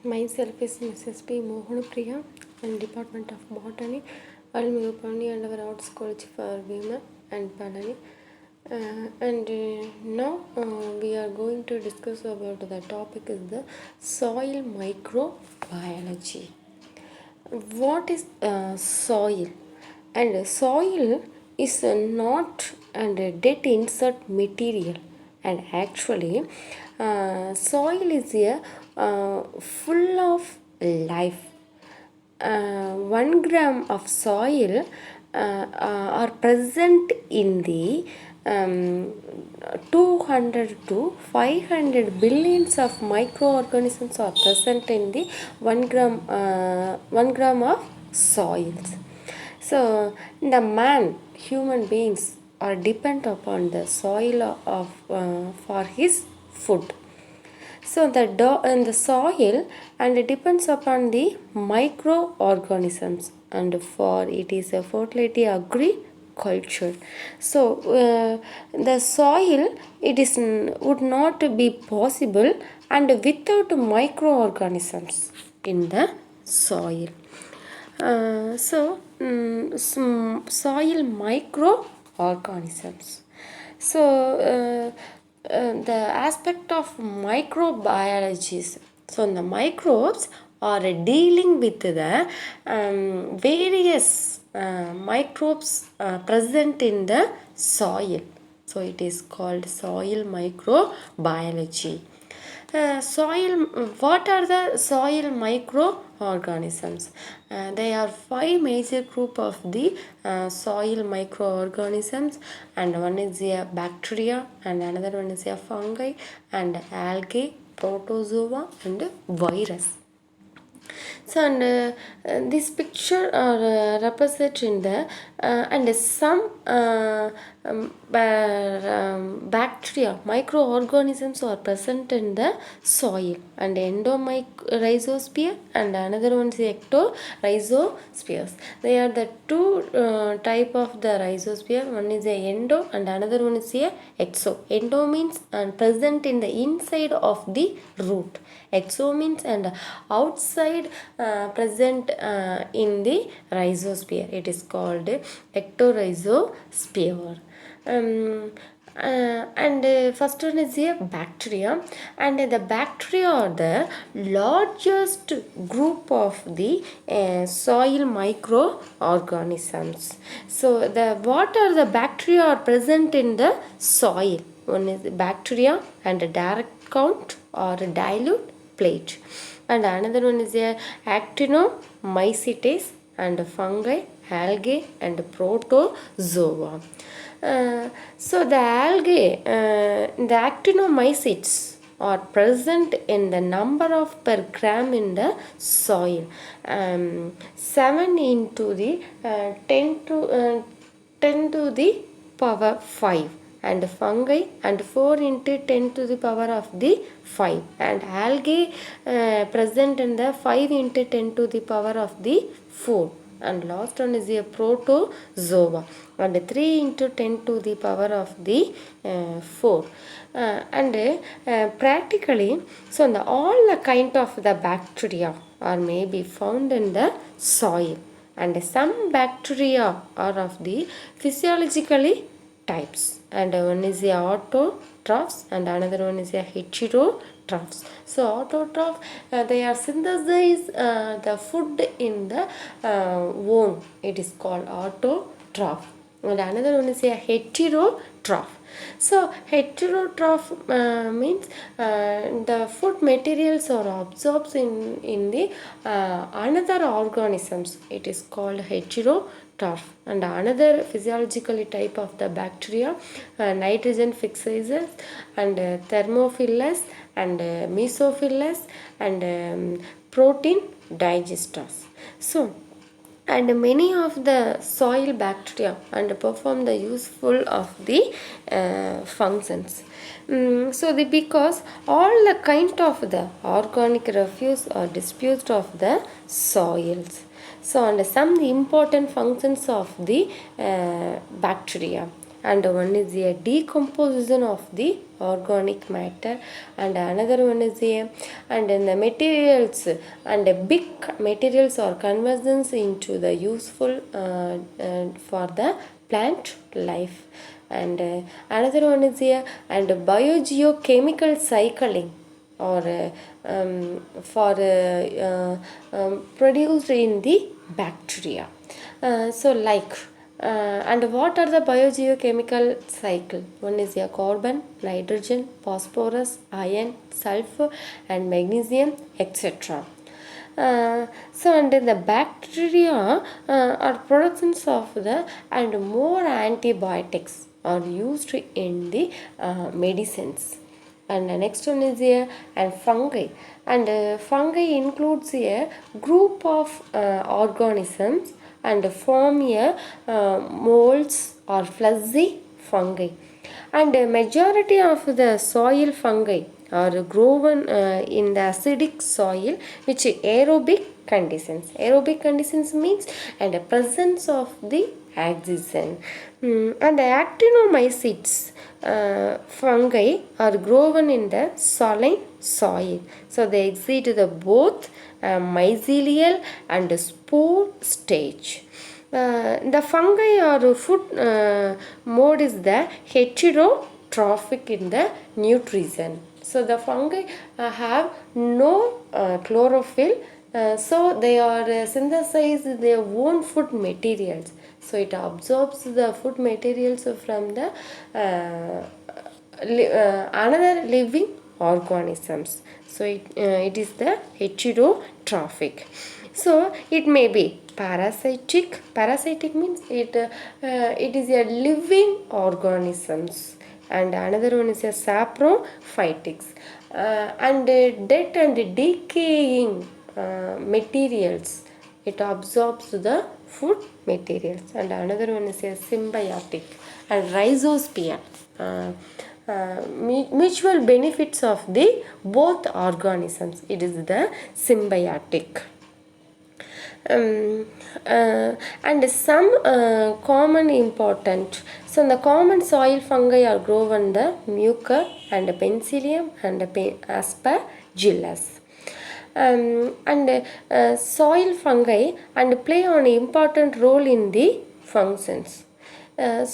Myself is Mrs. P. Mohanpriya in Department of Botany, Almiyopani and our Arts College for Women and Palani. And now we are going to discuss about the topic is the soil microbiology. What is soil? And soil is not and a dead insert material, and actually soil is a full of life. 1 gram of soil are present in the 200 to 500 billions of microorganisms are present in the 1 gram of soils. So the human beings are depend upon the soil of for his food. So the soil and it depends upon the microorganisms, and for it is a fertility agriculture. So the soil it is would not be possible and without microorganisms in the soil. Soil microorganisms. The aspect of microbiology. So the microbes are dealing with the various microbes present in the soil. So it is called soil microbiology. What are the soil microorganisms? There are 5 major group of the soil microorganisms, and one is a bacteria, and another one is a fungi, and algae, protozoa, and virus. So this picture represent in the and some bacteria microorganisms are present in the soil, and endomycorrhizosphere and another one is ectorhizospheres. They are the two type of the rhizosphere. One is a endo and another one is a exo. Endo means present in the inside of the root. Exo means and outside present in the rhizosphere. It is called ectorhizosphere. First one is a bacteria, and the bacteria are the largest group of the soil microorganisms. So what are the bacteria are present in the soil? One is bacteria and a direct count or a dilute plate, and another one is a actinomycetes and fungi, algae, and protozoa. So the algae, the actinomycetes are present in the number of per gram in the soil, 7 into the 10 to the power 5, and fungi and 4 into 10 to the power of the 5, and algae present in the 5 into 10 to the power of the 4, and last one is a protozoa and 3 into 10 to the power of the 4. Practically, so all the kind of the bacteria are may be found in the soil, and some bacteria are of the physiologically types, and one is the autotrophs and another one is a heterotrophs. So autotroph, they are synthesize the food in the womb. It is called autotroph, and another one is a heterotroph. So heterotroph means the food materials are absorbed in the another organisms. It is called heterotroph. And another physiologically type of the bacteria, nitrogen fixases and thermophilus and mesophilus and protein digesters. So and many of the soil bacteria and perform the useful of the functions. Because all the kind of the organic refuse are disposed of the soils. So and some important functions of the bacteria, and one is the decomposition of the organic matter, and another one is a, and in the materials, and the big materials are conversions into the useful for the plant life. And another one is here, and biogeochemical cycling, or for produced in the bacteria. So like and what are the biogeochemical cycle? One is a carbon, nitrogen, phosphorus, iron, sulfur, and magnesium, etc. So and the bacteria are productions of the, and more antibiotics are used in the medicines. And the next one is here, and fungi, and fungi includes a group of organisms and form a molds or fuzzy fungi, and a majority of the soil fungi are grown in the acidic soil which aerobic conditions. Aerobic conditions means and the presence of the oxygen. And the actinomycetes fungi are grown in the saline soil. So they exist the both mycelial and spore stage. The fungi or food mode is the heterotrophic in the nutrition. So the fungi have no chlorophyll, so they are synthesize their own food materials. So it absorbs the food materials from the another living organisms. So it is the heterotrophic. So it may be parasitic. Parasitic means it is a living organisms. And another one is a saprophytics, and dead and decaying materials. It absorbs the food materials. And another one is a symbiotic, and rhizosphere. Mutual benefits of the both organisms. It is the symbiotic. And some common important. So the common soil fungi are grown the mucor and penicillium and aspergillus. And soil fungi and play an important role in the functions. The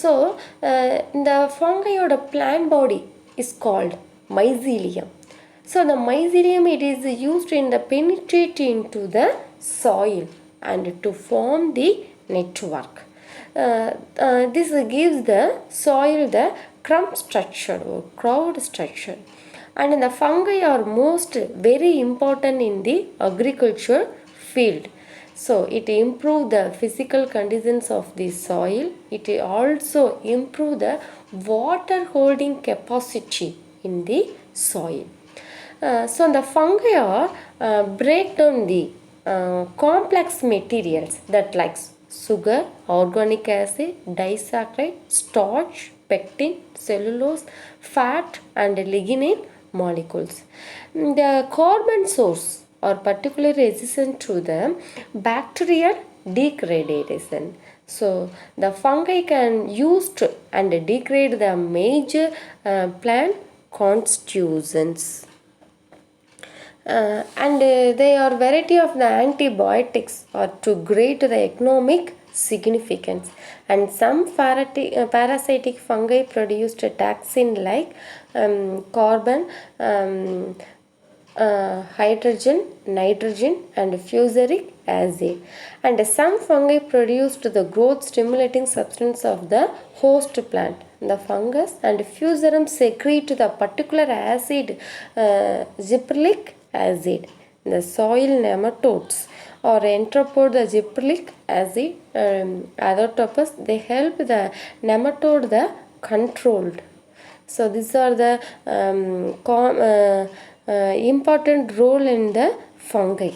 fungi or the plant body is called mycelium. So the mycelium, it is used in the penetrate into the soil and to form the network. This gives the soil the crumb structure or crowd structure. And the fungi are most very important in the agriculture field. So it improves the physical conditions of the soil. It also improves the water holding capacity in the soil. So the fungi break down the complex materials that like sugar, organic acid, disaccharide, starch, pectin, cellulose, fat, and lignin molecules. The carbon source are particularly resistant to the bacterial degradation. So the fungi can use and degrade the major plant constituents. And they are variety of the antibiotics are to great the economic significance. And some parasitic fungi produced a toxin like carbon, hydrogen, nitrogen, and fusaric acid. And some fungi produced the growth stimulating substance of the host plant. The fungus and fusarium secrete the particular acid, gibberellic acid. The soil nematodes or entropod the gibberellic acid, adotopus, they help the nematode the controlled. So these are the important role in the fungi.